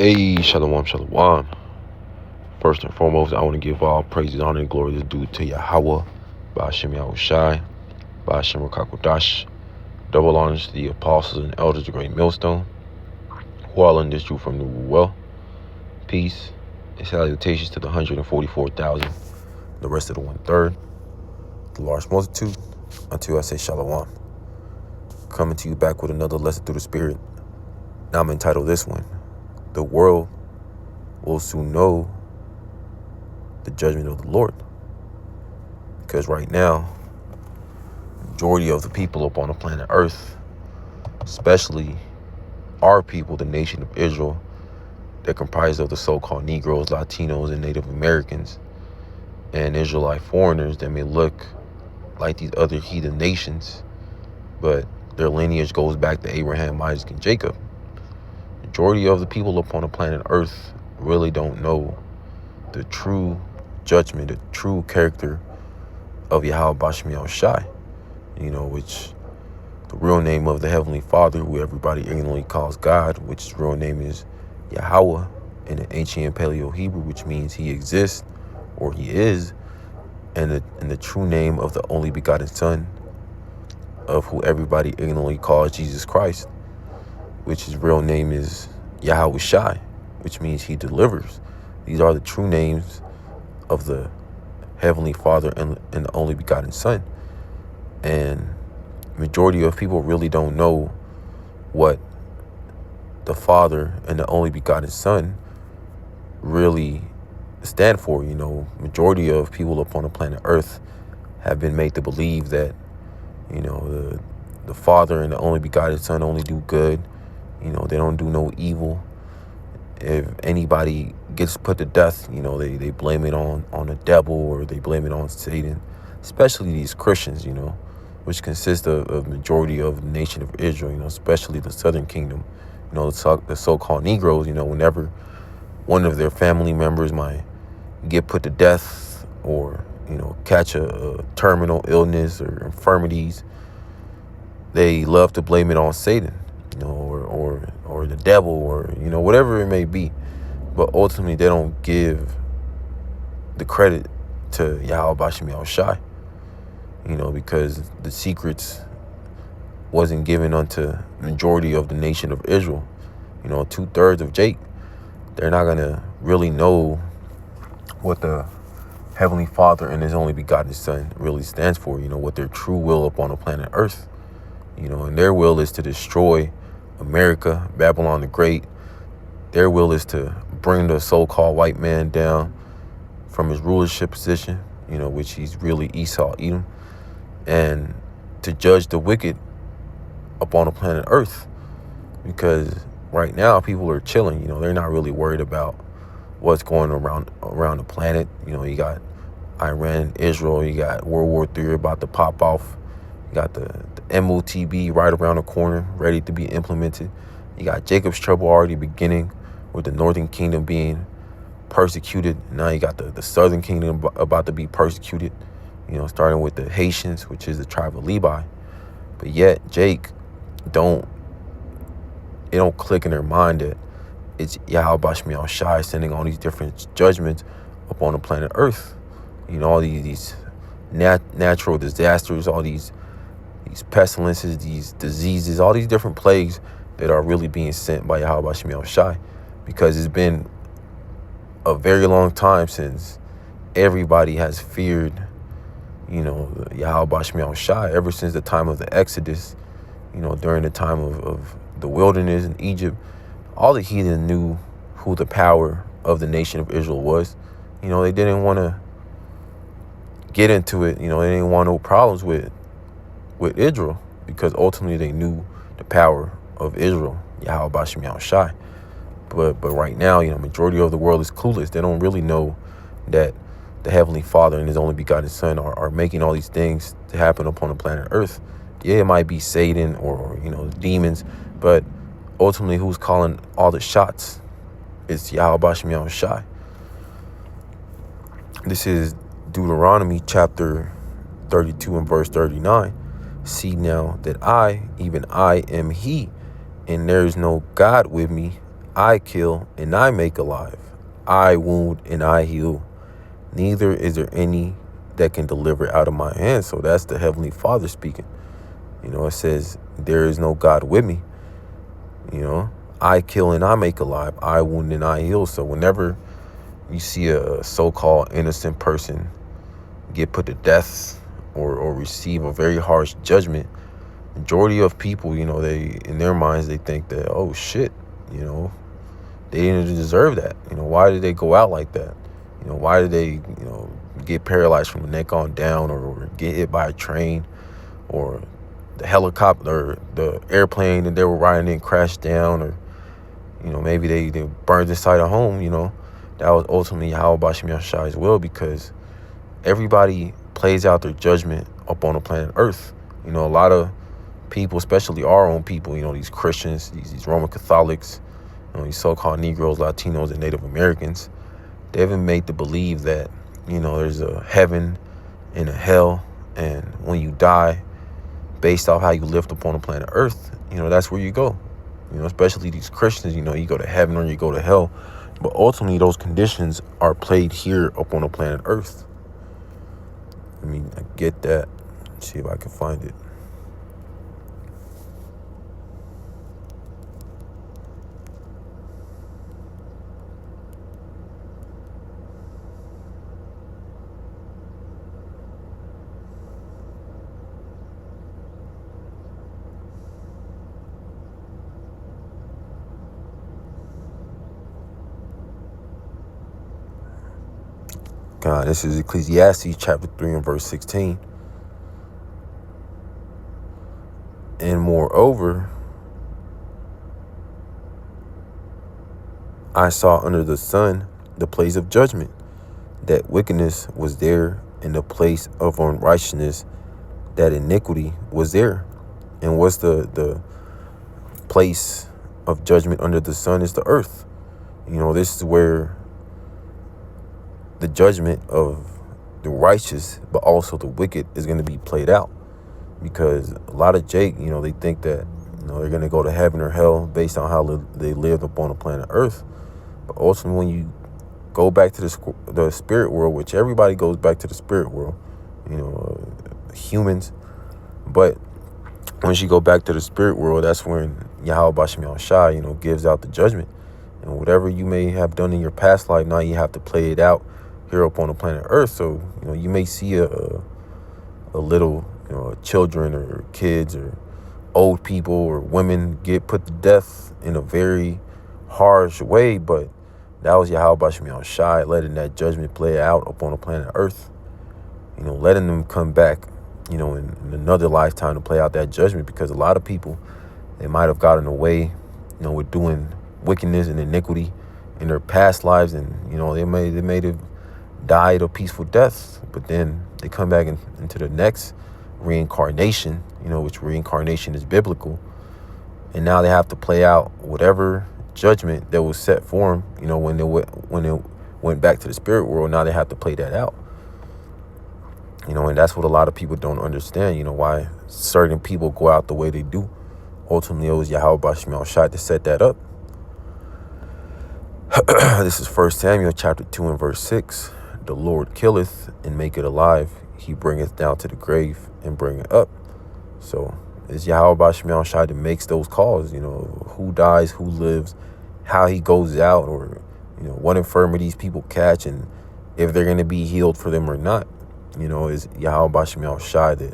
Hey, shalom, shalom. First and foremost, I want to give all praises, honor, and glory is due to Yahweh, Ba'ashem Yahushai, Ba'ashem Rakakodash. Double honors to the apostles and elders of the great millstone, who all in this truth from the well. Peace and salutations to the 144,000, the rest of the 1/3, the large multitude, until I say shalom. Coming to you back with another lesson through the Spirit. Now I'm entitled this one, The World Will Soon Know the Judgment of the Lord. Because right now, majority of the people upon the planet Earth, especially our people, the nation of Israel, they're comprised of the so-called Negroes, Latinos, and Native Americans, and Israelite foreigners that may look like these other heathen nations, but their lineage goes back to Abraham, Isaac, and Jacob. Majority of the people upon the planet Earth really don't know the true judgment, the true character of Yahweh Ba'ashem Yahushai, which the real name of the Heavenly Father, who everybody ignorantly calls God, which his real name is Yahweh in the ancient Paleo-Hebrew, which means he exists or he is, and the true name of the only begotten Son, of who everybody ignorantly calls Jesus Christ, which his real name is Yahushai, which means he delivers. These are the true names of the Heavenly Father and the only begotten Son. And majority of people really don't know what the Father and the only begotten Son really stand for. Majority of people upon the planet Earth have been made to believe that, the Father and the only begotten Son only do good. They don't do no evil. If anybody gets put to death, they blame it on the devil, or they blame it on Satan, especially these Christians, which consist of majority of the nation of Israel, especially the southern kingdom, the so-called Negroes, whenever one of their family members might get put to death or, catch a terminal illness or infirmities, they love to blame it on Satan, or the devil, or, whatever it may be. But ultimately, they don't give the credit to Yahweh Ba'ashem Yahushai, because the secrets wasn't given unto majority of the nation of Israel. 2/3 of Jake, they're not going to really know what the Heavenly Father and his only begotten Son really stands for, what their true will upon the planet Earth. And their will is to destroy America, Babylon the Great. Their will is to bring the so-called white man down from his rulership position, which he's really Esau, Edom, and to judge the wicked upon the planet Earth. Because right now people are chilling, they're not really worried about what's going around the planet. You got Iran, Israel, you got World War III about to pop off. You got the MOTB right around the corner, ready to be implemented. You got Jacob's trouble already beginning, with the northern kingdom being persecuted. Now you got the southern kingdom about to be persecuted, starting with the Haitians, which is the tribe of Levi. But yet Jake it don't click in their mind that it's Yahweh Ba'ashem Yahushai sending all these different judgments upon the planet Earth. All these natural disasters, all these pestilences, these diseases, all these different plagues that are really being sent by Yahweh Ba'ashem Yahushai, because it's been a very long time since everybody has feared, Yahweh Ba'ashem Yahushai, ever since the time of the Exodus, during the time of the wilderness in Egypt. All the heathen knew who the power of the nation of Israel was. They didn't want to get into it. They didn't want no problems with Israel, because ultimately they knew the power of Israel, Yahweh Ba'ashem Yahushai. But right now, majority of the world is clueless. They don't really know that the Heavenly Father and his only begotten Son are making all these things to happen upon the planet Earth. Yeah, it might be Satan or, demons, but ultimately who's calling all the shots? It's Yahweh Ba'ashem Yahushai. This is Deuteronomy chapter 32 and verse 39. See now that I, even I, am he, and there is no God with me. I kill and I make alive. I wound and I heal. Neither is there any that can deliver out of my hand. So that's the Heavenly Father speaking. It says, there is no God with me. I kill and I make alive. I wound and I heal. So whenever you see a so-called innocent person get put to death or receive a very harsh judgment, majority of people, they, in their minds, they think that, oh shit, they didn't deserve that. Why did they go out like that? Why did they, get paralyzed from the neck on down, or get hit by a train, or the helicopter, or the airplane that they were riding in crashed down, or, maybe they burned inside a home, That was ultimately Yahweh Bashim Yahshai's will, because everybody plays out their judgment up on the planet Earth. A lot of people, especially our own people, these Christians, these Roman Catholics, these so-called Negroes, Latinos, and Native Americans, they haven't made to believe that, there's a heaven and a hell, and when you die, based off how you lived upon the planet Earth, that's where you go. Especially these Christians, you go to heaven or you go to hell, but ultimately those conditions are played here up on the planet Earth. I get that. Let's see if I can find it. God, this is Ecclesiastes chapter 3 and verse 16. And moreover, I saw under the sun the place of judgment, that wickedness was there, in the place of unrighteousness, that iniquity was there. And what's the place of judgment under the sun? Is the earth. This is where the judgment of the righteous, but also the wicked, is going to be played out. Because a lot of Jake, they think that, they're going to go to heaven or hell based on how they lived upon the planet Earth. But ultimately, when you go back to the spirit world, which everybody goes back to the spirit world, humans. But once you go back to the spirit world, that's when Yahweh Bashim Yahushai, gives out the judgment. And whatever you may have done in your past life, now you have to play it out here up on the planet Earth. So, you may see a little, children or kids or old people or women get put to death in a very harsh way, but that was Yahweh Bashim Yahushai letting that judgment play out upon the planet Earth. Letting them come back, in another lifetime to play out that judgment, because a lot of people, they might have gotten away, with doing wickedness and iniquity in their past lives, and they may have died a peaceful death, but then they come back into the next reincarnation, which reincarnation is biblical, and now they have to play out whatever judgment that was set for them, when they went back to the spirit world. Now they have to play that out, and that's what a lot of people don't understand, why certain people go out the way they do. Ultimately, it was Yahweh Bashim Yahushai to set that up. This is 1 Samuel chapter 2 and verse 6. The Lord killeth and maketh alive. He bringeth down to the grave and bringeth up. So it's Yahweh Bashim Yahushai that makes those calls, who dies, who lives, how he goes out, or, what infirmities people catch, and if they're going to be healed for them or not. Is Yahweh Bashim Yahushai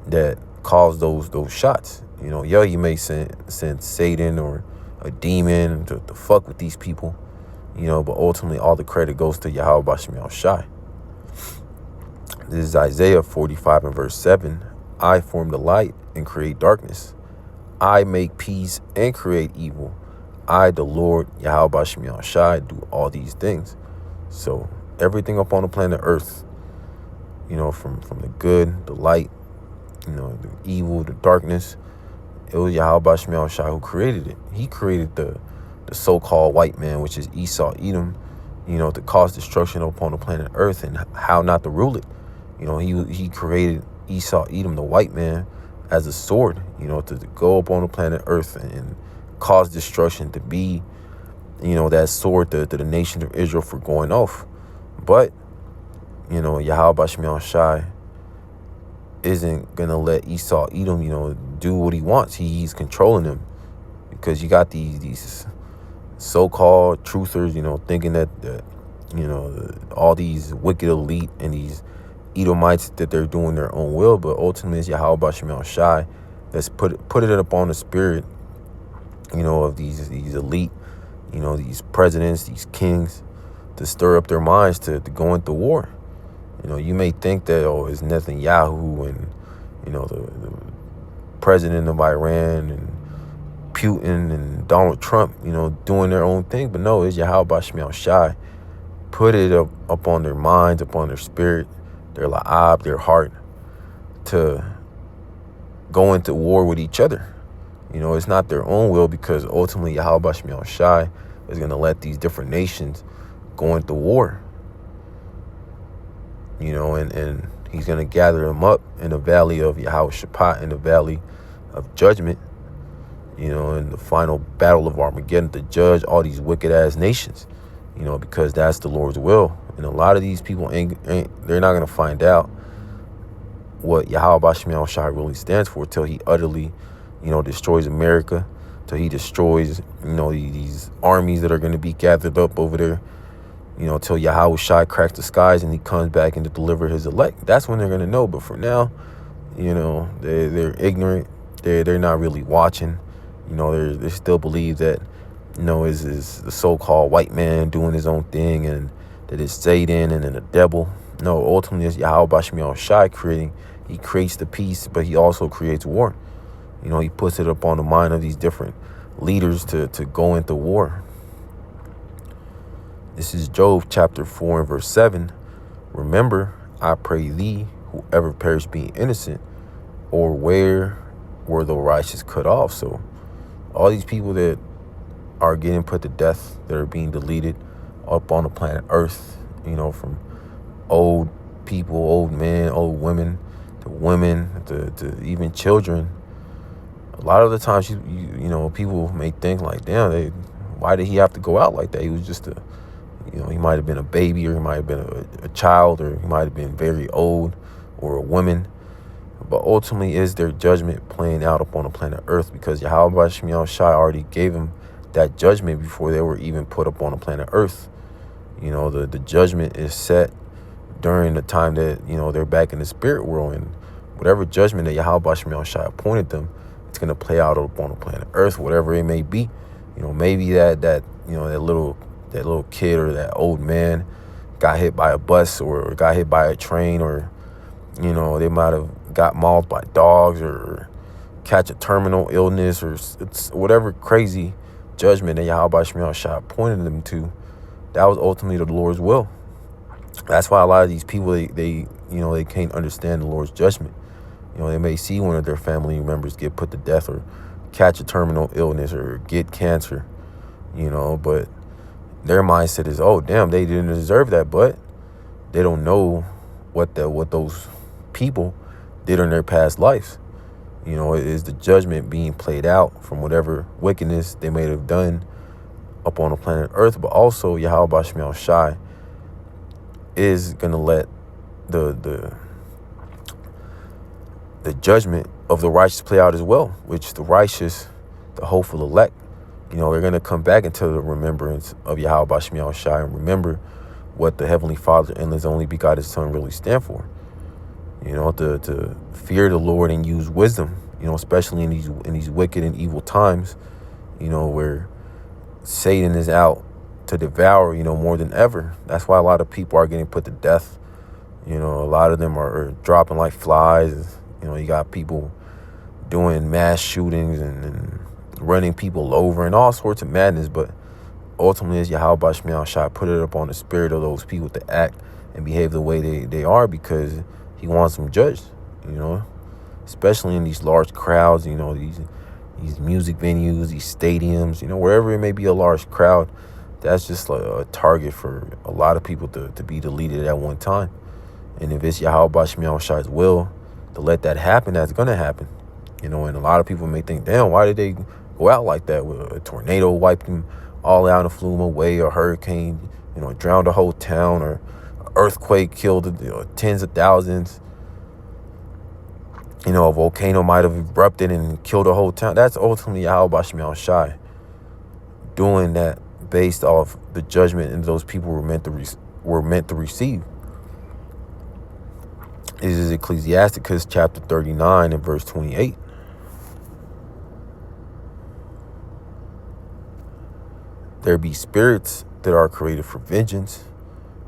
that calls those shots. You may send Satan or a demon to fuck with these people, but ultimately all the credit goes to Yahweh Bashim Yahushai. This is Isaiah 45 and verse 7. I form the light and create darkness. I make peace and create evil. I, the Lord, Yahweh Bashim Yahushai, do all these things. So everything up on the planet Earth, from the good, the light, the evil, the darkness, it was Yahweh Bashim Yahushai who created it. He created the so-called white man, which is Esau, Edom, to cause destruction upon the planet Earth, and how not to rule it. He created Esau, Edom, the white man, as a sword, to go up on the planet Earth and cause destruction, to be, that sword to the nation of Israel for going off. But, Yahweh Shemiah Shai isn't going to let Esau Edom, do what he wants. He's controlling him, because you got these so-called truthers, thinking that, all these wicked elite and these Edomites, that they're doing their own will. But ultimately, it's Yahweh Shemiah Shai that's put it upon the spirit, of these elite, these presidents, these kings, to stir up their minds to go into war. You may think that, it's Netanyahu and, the president of Iran and Putin and Donald Trump, doing their own thing. But no, it's Yahweh Shemiah Shai. Put it up on their minds, upon their spirit, their la'ab, their heart, to go into war with each other. It's not their own will, because ultimately Yahweh Shemiah Shai is going to let these different nations go into war. And he's going to gather them up in the valley of Yahweh Shaphat, in the valley of judgment, in the final battle of Armageddon, to judge all these wicked ass nations, because that's the Lord's will. And a lot of these people they're not going to find out what Yahweh Shemiah Shai really stands for till he utterly, destroys America, till he destroys, these armies that are going to be gathered up over there, till Yahweh Shai cracks the skies and he comes back and to deliver his elect. That's when they're going to know. But for now, they're ignorant. They're not really watching. They still believe that, is the so-called white man doing his own thing, and that it's Satan and then the devil. No, ultimately it's Yahweh Shemiah Shai creating. He creates the peace, but he also creates war. He puts it upon the mind of these different leaders to go into war. This is Job chapter 4 and verse 7. Remember, I pray thee, whoever perished being innocent, or where were the righteous cut off? So all these people that are getting put to death, that are being deleted up on the planet Earth, from old people, old men, old women, to women, to even children. A lot of the times, people may think like, damn, why did he have to go out like that? He was just he might have been a baby, or he might have been a child, or he might have been very old, or a woman. But ultimately, is their judgment playing out upon the planet Earth? Because Yahweh Shemiah Shai already gave them that judgment before they were even put up on the planet Earth. The judgment is set during the time that, they're back in the spirit world. And whatever judgment that Yahweh Shemiah Shai appointed them, it's going to play out upon the planet Earth, whatever it may be. Maybe that little kid or that old man got hit by a bus, or got hit by a train, or, they might have got mauled by dogs, or catch a terminal illness, or it's whatever crazy judgment that Yahweh Shemiah Shai pointed them to. That was ultimately the Lord's will. That's why a lot of these people, they can't understand the Lord's judgment. They may see one of their family members get put to death, or catch a terminal illness, or get cancer, but their mindset is, oh, damn, they didn't deserve that. But they don't know what those people did in their past lives. It is the judgment being played out from whatever wickedness they may have done up on the planet Earth. But also, Yahweh Shemiah Shai is going to let the judgment of the righteous play out as well, which the righteous, the hopeful elect, they're going to come back into the remembrance of Yahweh Shemiah Shai and remember what the Heavenly Father and His only begotten Son really stand for. To fear the Lord and use wisdom, especially in these wicked and evil times, where Satan is out to devour, more than ever. That's why a lot of people are getting put to death. A lot of them are dropping like flies. You got people doing mass shootings and running people over and all sorts of madness. But ultimately, it's Yahweh Shemiah Shai put it upon the spirit of those people to act and behave the way they are, because he wants them judged, especially in these large crowds, these music venues, these stadiums, wherever it may be a large crowd. That's just a target for a lot of people to be deleted at one time. And if it's Yahweh Shemiah Shai's will to let that happen, that's going to happen. And a lot of people may think, damn, why did they go out like that, with a tornado wiped them all out and flew them away, or a hurricane, drowned a whole town, or an earthquake killed tens of thousands. A volcano might have erupted and killed a whole town. That's ultimately Yahweh Shem Yahweh Shai doing that based off the judgment and those people were meant to receive. This is Ecclesiasticus chapter 39 and verse 28. There be spirits that are created for vengeance,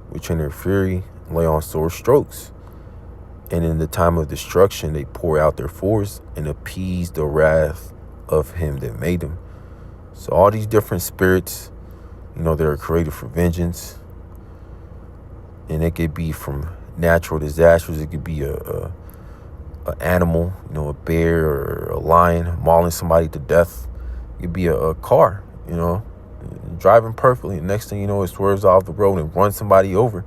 which in their fury lay on sore strokes. And in the time of destruction, they pour out their force and appease the wrath of him that made them. So all these different spirits, that are created for vengeance. And it could be from natural disasters. It could be a animal, a bear or a lion mauling somebody to death. It could be a car, driving perfectly. The next thing you know, it swerves off the road and runs somebody over.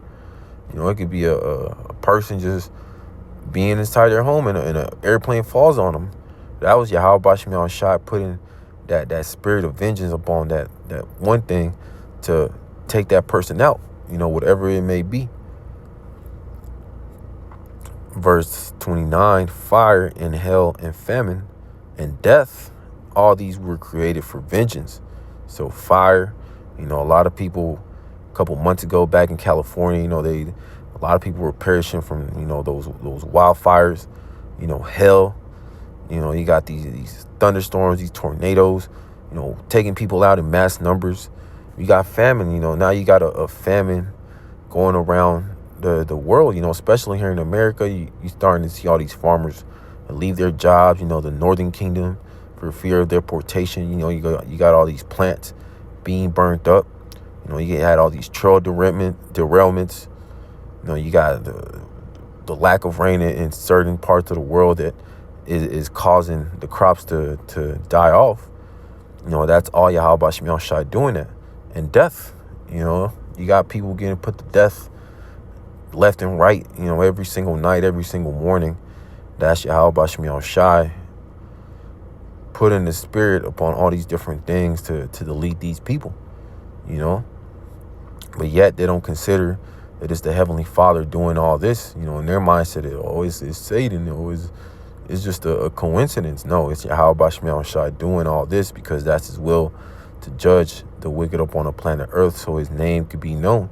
It could be a person just being inside their home and an airplane falls on them. That was Yahweh Shem Yahweh Shai putting that spirit of vengeance upon that one thing to take that person out, whatever it may be. Verse 29, fire and hell and famine and death, all these were created for vengeance. So fire, a lot of people a couple months ago back in California, a lot of people were perishing from, those wildfires. Hell, you got these thunderstorms, these tornadoes, taking people out in mass numbers. You got famine, now you got a famine going around the world, especially here in America. You starting to see all these farmers leave their jobs, the Northern Kingdom, for fear of deportation. You got all these plants being burnt up. You had all these trail derailments. You got the lack of rain in certain parts of the world that is causing the crops to die off. That's all Yahweh Shem Yahweh Shai doing that. And death, you got people getting put to death left and right, every single night, every single morning. That's Yahweh Shem Yahweh Shai putting the spirit upon all these different things to delete these people, But yet they don't consider that it's the Heavenly Father doing all this. In their mindset, it's Satan. It's just a coincidence. No, it's Yahweh Shem Yahweh Shai doing all this because that's his will to judge the wicked upon the planet Earth, so his name could be known.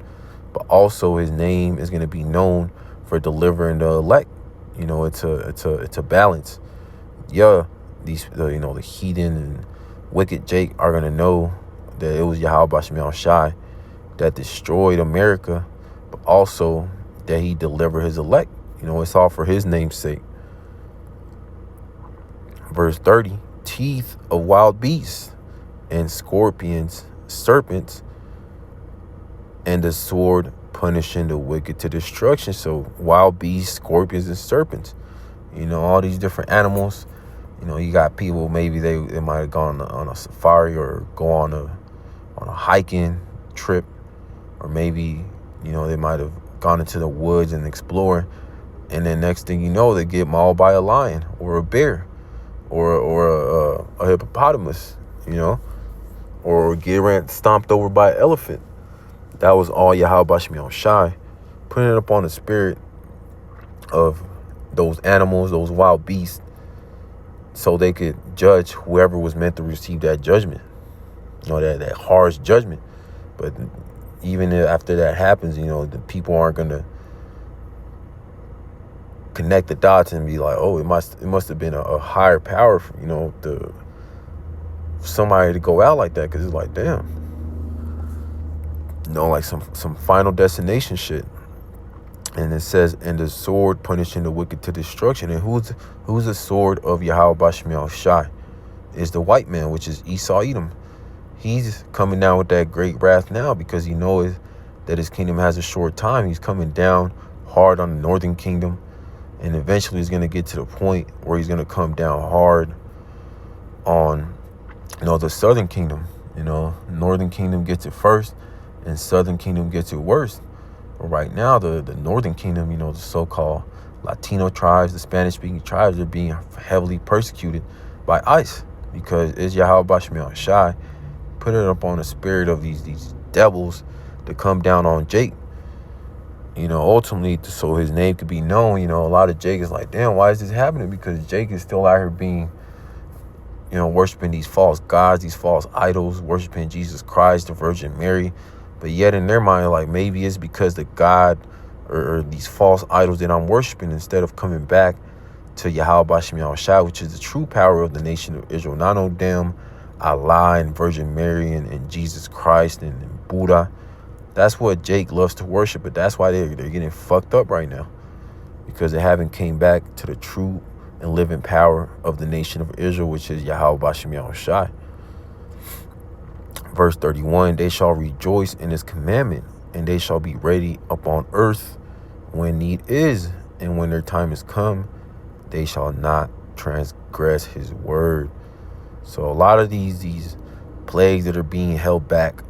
But also his name is going to be known for delivering the elect. It's a balance. Yeah, the heathen and wicked Jake are going to know that it was Yahweh Shem Yahweh Shai that destroyed America, but also that he delivered his elect. It's all for his name's sake. Verse 30, teeth of wild beasts and scorpions, serpents, and the sword punishing the wicked to destruction. So wild beasts, scorpions, and serpents, all these different animals. You got people, maybe they might have gone on a safari or go on a hiking trip, or maybe, they might have gone into the woods and explore, and then next thing you know, they get mauled by a lion or a bear or a hippopotamus, or get stomped over by an elephant. That was all Yahweh Shem Yahweh Shai putting it upon the spirit of those animals, those wild beasts, so they could judge whoever was meant to receive that judgment, that harsh judgment. But even after that happens, the people aren't going to connect the dots and be like, oh, it must have been a higher power, for, somebody to go out like that, because it's like, damn, like some final destination shit. And it says, and the sword punishing the wicked to destruction. And who's the sword of Yahweh Shem Yahweh Shai? Is the white man, which is Esau Edom. He's coming down with that great wrath now because he knows that his kingdom has a short time. He's coming down hard on the northern kingdom, and eventually he's going to get to the point where he's going to come down hard on, the southern kingdom. Northern kingdom gets it first, and southern kingdom gets it worst. But right now, the northern kingdom, the so-called Latino tribes, the Spanish-speaking tribes, are being heavily persecuted by ICE. because it's Yahweh Bashim Shai put it up on the spirit of these devils to come down on Jake. Ultimately, so his name could be known. A lot of Jake is like, damn, why is this happening? Because Jake is still out here being, worshiping these false gods, these false idols, worshiping Jesus Christ, the Virgin Mary. But yet in their mind, like, maybe it's because the God or these false idols that I'm worshiping, instead of coming back to Yahweh Bashim Yahushua, which is the true power of the nation of Israel. Not no damn Allah and Virgin Mary and Jesus Christ and Buddha. That's what Jake loves to worship, but that's why they're getting fucked up right now, because they haven't came back to the true and living power of the nation of Israel, which is Yahweh Bashim Yahushua. Verse 31, they shall rejoice in his commandment, and they shall be ready upon earth when need is, and when their time is come, they shall not transgress his word. So a lot of these plagues that are being held back,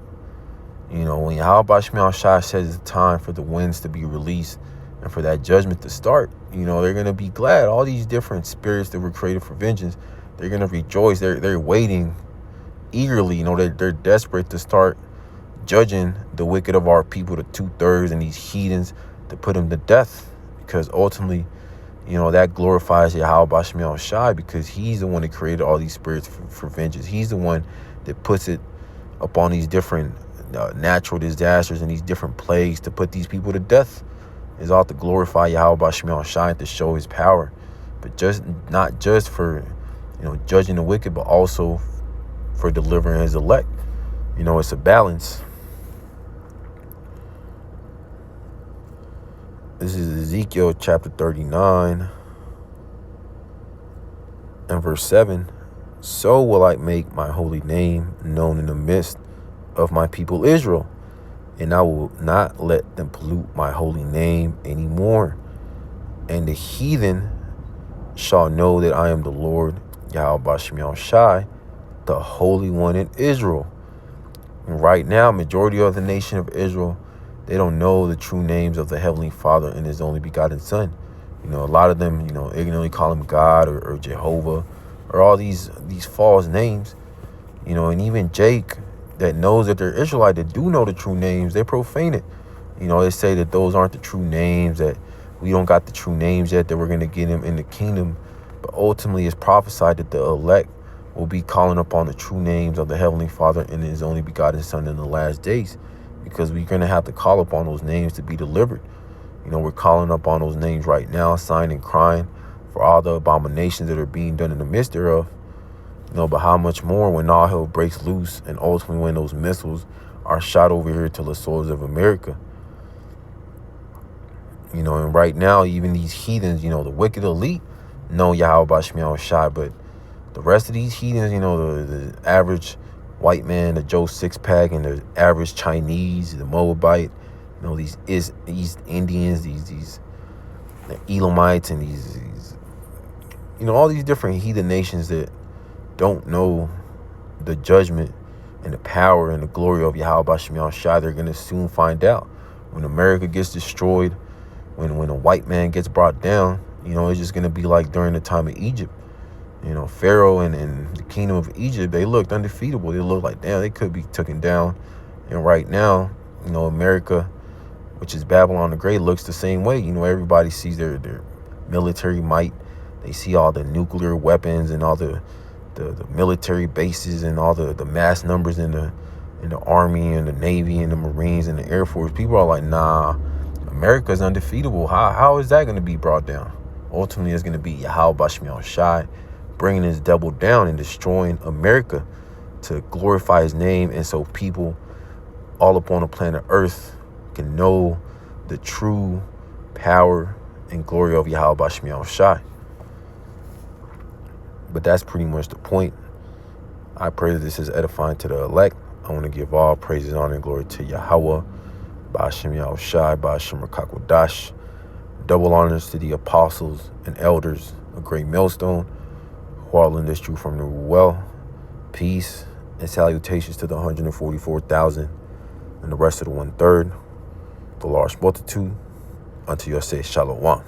when Yahweh Bashim Yahushua says it's time for the winds to be released and for that judgment to start, they're going to be glad. All these different spirits that were created for vengeance, they're going to rejoice. They're waiting eagerly. They're desperate to start judging the wicked of our people, the 2/3, and these heathens, to put them to death, because ultimately, that glorifies Yahweh Bashim Yahushua, because he's the one that created all these spirits for vengeance. He's the one that puts it upon these different natural disasters and these different plagues to put these people to death. Is all to glorify Yahweh Bashim Yahushua and to show his power, but not just for judging the wicked, but also for delivering his elect. It's a balance. This is Ezekiel chapter 39 and verse 7. So will I make my holy name known in the midst of my people Israel, and I will not let them pollute my holy name anymore. And the heathen shall know that I am the Lord, Yahweh Bashim Yahushua, the Holy One in Israel. And right now, majority of the nation of Israel, they don't know the true names of the Heavenly Father and his only begotten Son. A lot of them, ignorantly call him God or Jehovah or all these false names. And even Jake, that knows that they're Israelite, that do know the true names, they profane it. They say that those aren't the true names, that we don't got the true names yet, that we're going to get him in the kingdom. But ultimately, it's prophesied that the elect will be calling upon the true names of the Heavenly Father and his only begotten Son in the last days, because we're going to have to call upon those names to be delivered. We're calling upon those names right now, sighing and crying for all the abominations that are being done in the midst thereof. But how much more when all hell breaks loose and ultimately when those missiles are shot over here to the soils of America. And right now, even these heathens, the wicked elite know Yahweh Bashim Yahushua, but the rest of these heathens, the average white man, the Joe Six-Pack, and the average Chinese, the Moabite, these East Indians, these Elamites, and these all these different heathen nations that don't know the judgment and the power and the glory of Yahweh Bashim Yahushua. They're going to soon find out. When America gets destroyed, when a white man gets brought down, it's just going to be like during the time of Egypt. Pharaoh and the kingdom of Egypt, they looked undefeatable. They looked like, damn, they could be taken down. And right now, America, which is Babylon the Great, looks the same way. Everybody sees their military might. They see all the nuclear weapons and all the military bases and all the mass numbers in the Army and the Navy and the Marines and the Air Force. People are like, nah, America's undefeatable. How is that going to be brought down? Ultimately, it's going to be Yahweh Bashim Yahushua bringing his devil down and destroying America to glorify his name, and so people all upon the planet Earth can know the true power and glory of Yahweh Bashim Yahushua. But that's pretty much the point. I pray that this is edifying to the elect. I want to give all praises, honor, and glory to Yahweh, Ba'ashem Yahushua, Ba'ashem Rakakwadash. Double honors to the apostles and elders, a great millstone, who all in this truth from the well. Peace and salutations to the 144,000 and the rest of the 1/3, the large multitude. Unto your say, Shalom.